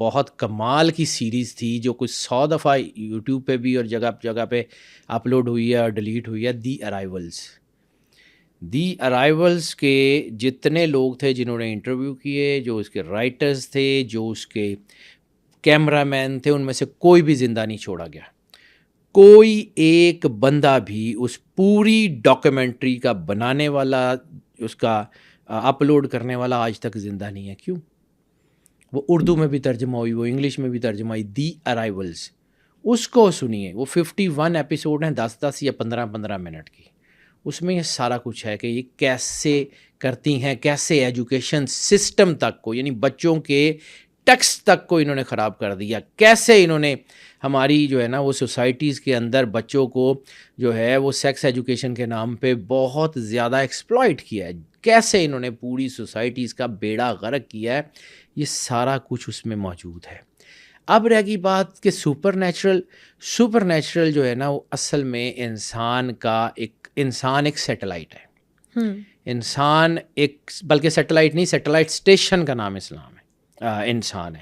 بہت کمال کی سیریز تھی جو کچھ 100 دفعہ یوٹیوب پہ بھی اور جگہ جگہ پہ اپلوڈ ہوئی ہے اور ڈیلیٹ ہوئی ہے، دی ارائیولز کے جتنے لوگ تھے جنہوں نے انٹرویو کیے، جو اس کے رائٹرز تھے، جو اس کے کیمرہ مین تھے، ان میں سے کوئی بھی زندہ نہیں چھوڑا گیا. کوئی ایک بندہ بھی اس پوری ڈاکیومنٹری کا بنانے والا، اس کا اپلوڈ کرنے والا آج تک زندہ نہیں ہے. کیوں؟ وہ اردو میں بھی ترجمہ ہوئی، وہ انگلش میں بھی ترجمہ ہوئی، دی ارائیولز. اس کو سنیے، وہ 51 ایپیسوڈ ہیں، 10 یا 15 منٹ کی. اس میں یہ سارا کچھ ہے کہ یہ کیسے کرتی ہیں، کیسے ایجوکیشن سسٹم تک کو، یعنی بچوں کے ٹیکسٹ تک کو انہوں نے خراب کر دیا، کیسے انہوں نے ہماری جو ہے نا وہ سوسائٹیز کے اندر بچوں کو جو ہے وہ سیکس ایجوکیشن کے نام پہ بہت زیادہ ایکسپلائٹ کیا ہے، کیسے انہوں نے پوری سوسائٹیز کا بیڑا غرق کیا ہے. یہ سارا کچھ اس میں موجود ہے. اب رہ گئی بات کہ سپر نیچرل جو ہے نا وہ اصل میں انسان ایک سیٹلائٹ ہے. انسان ایک، بلکہ سیٹلائٹ نہیں، سیٹلائٹ اسٹیشن کا نام اسلام ہے، انسان ہے.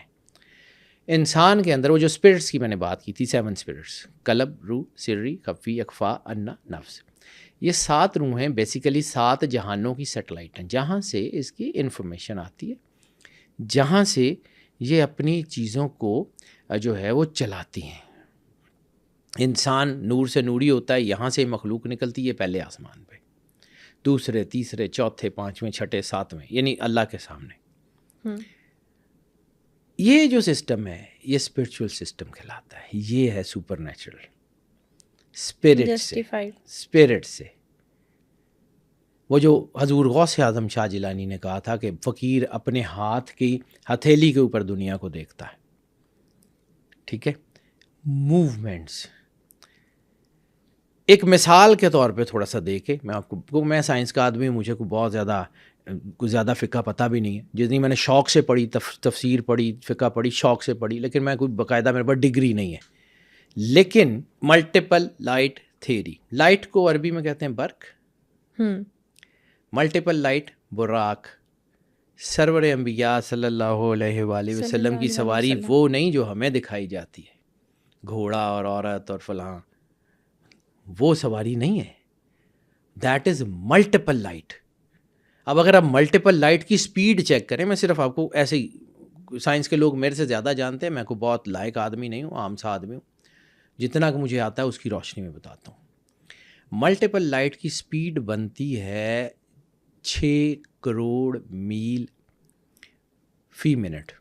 انسان کے اندر وہ جو اسپرٹس کی میں نے بات کی تھی، 7 اسپرٹس، قلب، روح، سری، خفی، اخفا، انا، نفس. یہ 7 روحیں بیسیکلی 7 جہانوں کی سیٹلائٹ ہیں، جہاں سے اس کی انفارمیشن آتی ہے، جہاں سے یہ اپنی چیزوں کو جو ہے وہ چلاتی ہیں. انسان نور سے نوری ہوتا ہے، یہاں سے مخلوق نکلتی ہے پہلے آسمان پہ، دوسرے، تیسرے، چوتھے، 5ویں، 6ٹھے، 7ویں، یعنی اللہ کے سامنے. یہ جو سسٹم ہے یہ اسپرچول سسٹم کہلاتا ہے. یہ ہے سپر نیچرل. اسپرٹ سے وہ جو حضور غوث اعظم شاہ جیلانی نے کہا تھا کہ فقیر اپنے ہاتھ کی ہتھیلی کے اوپر دنیا کو دیکھتا ہے. ٹھیک ہے. موومنٹس ایک مثال کے طور پہ تھوڑا سا دیکھے، میں آپ کو، میں سائنس کا آدمی ہوں، مجھے کوئی بہت زیادہ فقہ پتہ بھی نہیں ہے. جتنی میں نے شوق سے پڑھی، تفسیر پڑھی، فقہ پڑھی، شوق سے پڑھی، لیکن میں کوئی باقاعدہ میرے پاس ڈگری نہیں ہے. لیکن ملٹیپل لائٹ تھیوری، لائٹ کو عربی میں کہتے ہیں برق، ملٹیپل لائٹ براق. سرور انبیاء صلی اللہ علیہ وآلہ وسلم کی سواری وہ نہیں جو ہمیں دکھائی جاتی ہے، گھوڑا اور عورت اور فلاں، وہ سواری نہیں ہے. That is multiple light. اب اگر آپ ملٹیپل لائٹ کی سپیڈ چیک کریں، میں صرف آپ کو ایسے ہی، سائنس کے لوگ میرے سے زیادہ جانتے ہیں، میں کوئی بہت لائق آدمی نہیں ہوں، عام سا آدمی ہوں، جتنا کہ مجھے آتا ہے اس کی روشنی میں بتاتا ہوں. ملٹیپل لائٹ کی سپیڈ بنتی ہے 6 کروڑ میل فی منٹ،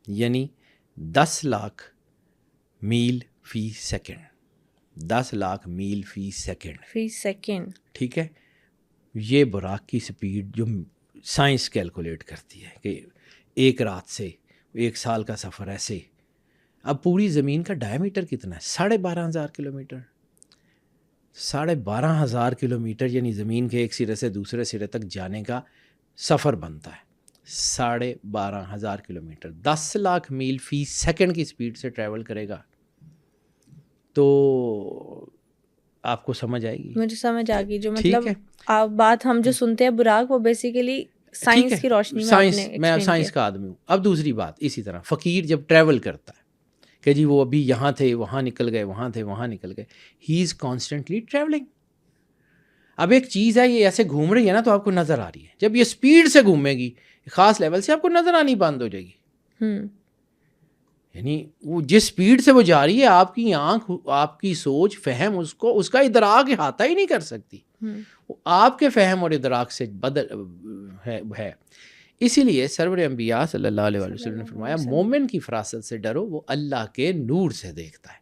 یعنی 10 لاکھ میل فی سیکنڈ. 10 لاکھ میل فی سیکنڈ. ٹھیک ہے. یہ براق کی سپیڈ جو سائنس کیلکولیٹ کرتی ہے کہ ایک رات سے 1 سال کا سفر ایسے. اب پوری زمین کا ڈائیمیٹر کتنا ہے؟ 12,500 کلومیٹر. 12,500 کلومیٹر یعنی زمین کے ایک سرے سے دوسرے سرے تک جانے کا سفر بنتا ہے 12,500 کلومیٹر. 10 لاکھ میل فی سیکنڈ کی سپیڈ سے ٹریول کرے گا تو آپ کو سمجھ آئے گی. مجھے سمجھ آ گئی. جو مطلب آپ بات ہم جو سنتے ہیں براق، وہ بیسیکلی سائنس کی روشنی میں، میں سائنس کا آدمی ہوں. اب دوسری بات، اسی طرح فقیر جب ٹریول کرتا ہے کہ جی وہ ابھی یہاں تھے، وہاں نکل گئے، وہاں تھے، وہاں نکل گئے، ہی از کانسٹنٹلی ٹریولنگ. اب ایک چیز ہے یہ ایسے گھوم رہی ہے نا تو آپ کو نظر آ رہی ہے. جب یہ سپیڈ سے گھومے گی خاص لیول سے، آپ کو نظر آنی بند ہو جائے گی. یعنی وہ جس سپیڈ سے وہ جا رہی ہے، آپ کی آنکھ، آپ کی سوچ، فہم اس کا ادراک احاطہ ہی نہیں کر سکتی. وہ آپ کے فہم اور ادراک سے بدل ہے. اسی لیے سرور انبیاء صلی اللہ علیہ وسلم نے فرمایا مومن کی فراست سے ڈرو، وہ اللہ کے نور سے دیکھتا ہے.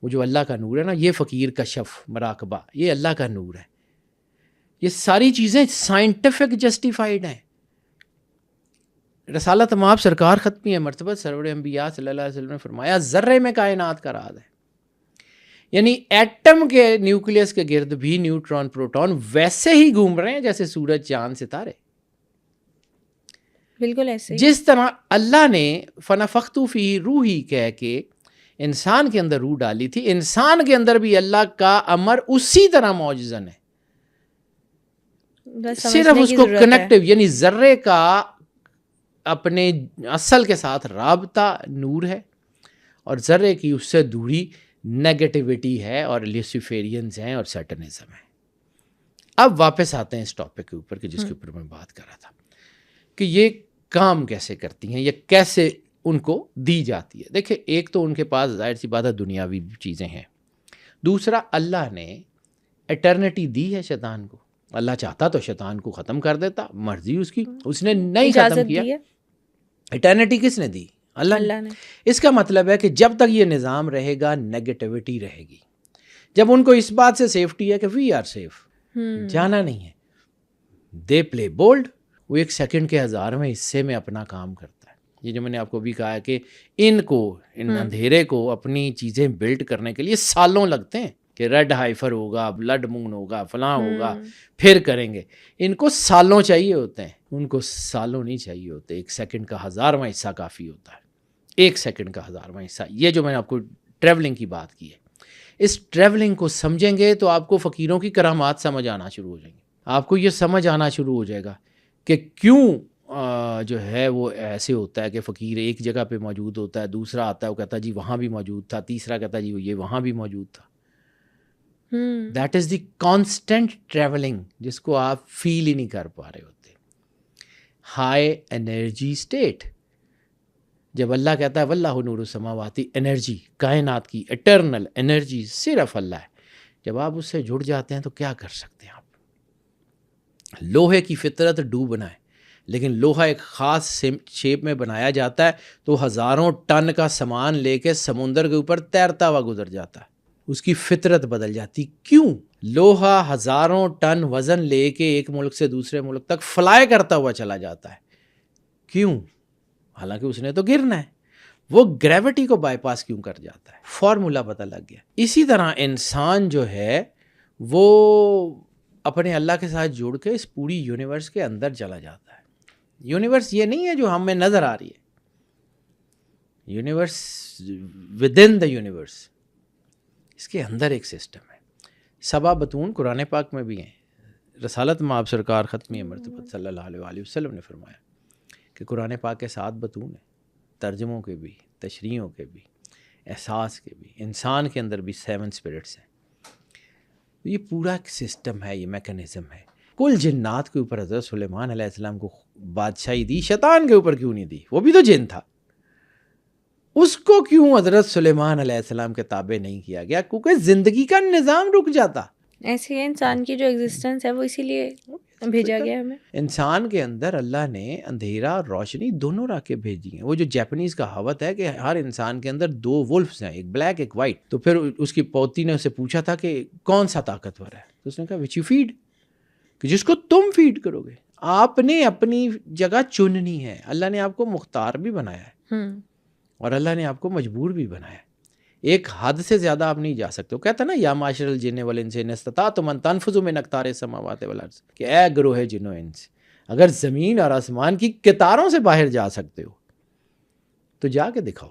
وہ جو اللہ کا نور ہے نا، یہ فقیر کشف، مراقبہ، یہ اللہ کا نور ہے. یہ ساری چیزیں سائنٹیفک جسٹیفائڈ ہیں. رسالت مآب سرکار ختمی ہے مرتبہ سرور انبیاء صلی اللہ علیہ وسلم نے فرمایا ذرے میں کائنات کا راز ہے. یعنی ایٹم کے نیوکلیس کے گرد بھی نیوٹران پروٹون ویسے ہی گھوم رہے ہیں جیسے سورج، چاند، ستارے. بالکل ایسے جس طرح اللہ نے فنفخت فیہ روحی کہہ کے انسان کے اندر روح ڈالی تھی، انسان کے اندر بھی اللہ کا امر اسی طرح موجزن ہے. صرف اس کو کنیکٹیو، یعنی ذرے کا اپنے اصل کے ساتھ رابطہ نور ہے اور ذرے کی اس سے دوری نیگیٹیوٹی ہے اور لیسیفیرینز ہیں اور سیٹنزم ہے. اب واپس آتے ہیں اس ٹاپک کے اوپر کہ جس کے اوپر میں بات کر رہا تھا کہ یہ کام کیسے کرتی ہیں یا کیسے ان کو دی جاتی ہے. دیکھیں ایک تو ان کے پاس ظاہر سی بات ہے دنیاوی چیزیں ہیں. دوسرا اللہ نے ایٹرنٹی دی ہے شیطان کو. اللہ چاہتا تو شیطان کو ختم کر دیتا, مرضی اس کی, اس نے نہیں ختم کیا. ایٹرنٹی کس نے دی؟ اللہ نے. اس کا مطلب ہے کہ جب تک یہ نظام رہے گا نیگیٹیوٹی رہے گی. جب ان کو اس بات سے سیفٹی ہے کہ وی آر سیف, جانا نہیں ہے, دے پلے بولڈ. وہ 1 سیکنڈ کے 1000ویں حصے میں اپنا کام کرتا ہے. یہ جو میں نے آپ کو بھی کہا ہے کہ ان اندھیرے کو اپنی چیزیں بلڈ کرنے کے لیے سالوں لگتے ہیں کہ ریڈ ہائفر ہوگا, بلڈ مون ہوگا, فلاں ہوگا, پھر کریں گے. ان کو سالوں چاہیے ہوتے ہیں, ان کو سالوں نہیں چاہیے ہوتے. 1 سیکنڈ کا 1000واں حصہ کافی ہوتا ہے. 1 سیکنڈ کا 1000واں حصہ. یہ جو میں نے آپ کو ٹریولنگ کی بات کی ہے, اس ٹریولنگ کو سمجھیں گے تو آپ کو فقیروں کی کرامات سمجھ آنا شروع ہو جائیں گے. آپ کو یہ سمجھ آنا شروع ہو جائے گا کہ کیوں جو ہے وہ ایسے ہوتا ہے کہ فقیر ایک جگہ پہ موجود ہوتا ہے, دوسرا آتا ہے وہ کہتا ہے جی وہاں بھی موجود تھا, تیسرا کہتا ہے جی یہ وہاں بھی موجود تھا. That is the constant travelling جس کو آپ فیل ہی نہیں کر پا رہے ہوتے. High energy state. جب اللہ کہتا ہے واللہ نور السماوات, انرجی کائنات کی اٹرنل انرجی صرف اللہ ہے. جب آپ اس سے جڑ جاتے ہیں تو کیا کر سکتے ہیں آپ؟ لوہے کی فطرت ڈوبنا ہے, لیکن لوہا ایک خاص شیپ میں بنایا جاتا ہے تو 1000 ٹن کا سامان لے کے سمندر کے اوپر تیرتا ہوا گزر جاتا ہے. اس کی فطرت بدل جاتی. کیوں؟ لوہا 1000 ٹن وزن لے کے ایک ملک سے دوسرے ملک تک فلائی کرتا ہوا چلا جاتا ہے. کیوں؟ حالانکہ اس نے تو گرنا ہے. وہ گریوٹی کو بائی پاس کیوں کر جاتا ہے؟ فارمولا پتہ لگ گیا. اسی طرح انسان جو ہے وہ اپنے اللہ کے ساتھ جوڑ کے اس پوری یونیورس کے اندر چلا جاتا ہے. یونیورس یہ نہیں ہے جو ہمیں نظر آ رہی ہے, universe within the universe, اس کے اندر ایک سسٹم ہے. 7 بطون قرآن پاک میں بھی ہیں. رسالت مآب سرکار ختمی مرتبت صلی اللہ علیہ وآلہ وسلم نے فرمایا کہ قرآن پاک کے 7 بطون ہیں, ترجموں کے بھی, تشریحوں کے بھی, احساس کے بھی. انسان کے اندر بھی 7 اسپرٹس ہیں. یہ پورا ایک سسٹم ہے, یہ میکنزم ہے. کل جنات کے اوپر حضرت سلیمان علیہ السلام کو بادشاہی دی, شیطان کے اوپر کیوں نہیں دی؟ وہ بھی تو جن تھا. اس کو کیوں حضرت سلیمان علیہ السلام کے تابع نہیں کیا گیا؟ کیونکہ زندگی کا نظام رک جاتا. ایسے ہی انسان کی جو ایگزسٹنس ہے وہ اسی لیے بھیجا گیا ہمیں. انسان کے اندر اللہ نے اندھیرا اور روشنی دونوں راکیں بھیجی ہیں. وہ جو جیپنیز کہاوت ہے کہ ہر انسان کے اندر 2 وولفز ہیں, ایک بلیک ایک وائٹ. تو پھر اس کی پوتی نے اسے پوچھا تھا کہ کون سا طاقتور ہے, تو اس نے کہا وچ یو فیڈ, کہ جس کو تم فیڈ کرو گے. آپ نے اپنی جگہ چننی ہے. اللہ نے آپ کو مختار بھی بنایا ہے اور اللہ نے آپ کو مجبور بھی بنایا ہے. ایک حد سے زیادہ آپ نہیں جا سکتے. وہ کہتا نا یا معاشر الجن والانس ان استطعتم ان تنفذوا من اقطار السماوات والارض, کہ اے گروہ جن و انس, اگر زمین اور آسمان کی قطاروں سے باہر جا سکتے ہو تو جا کے دکھاؤ.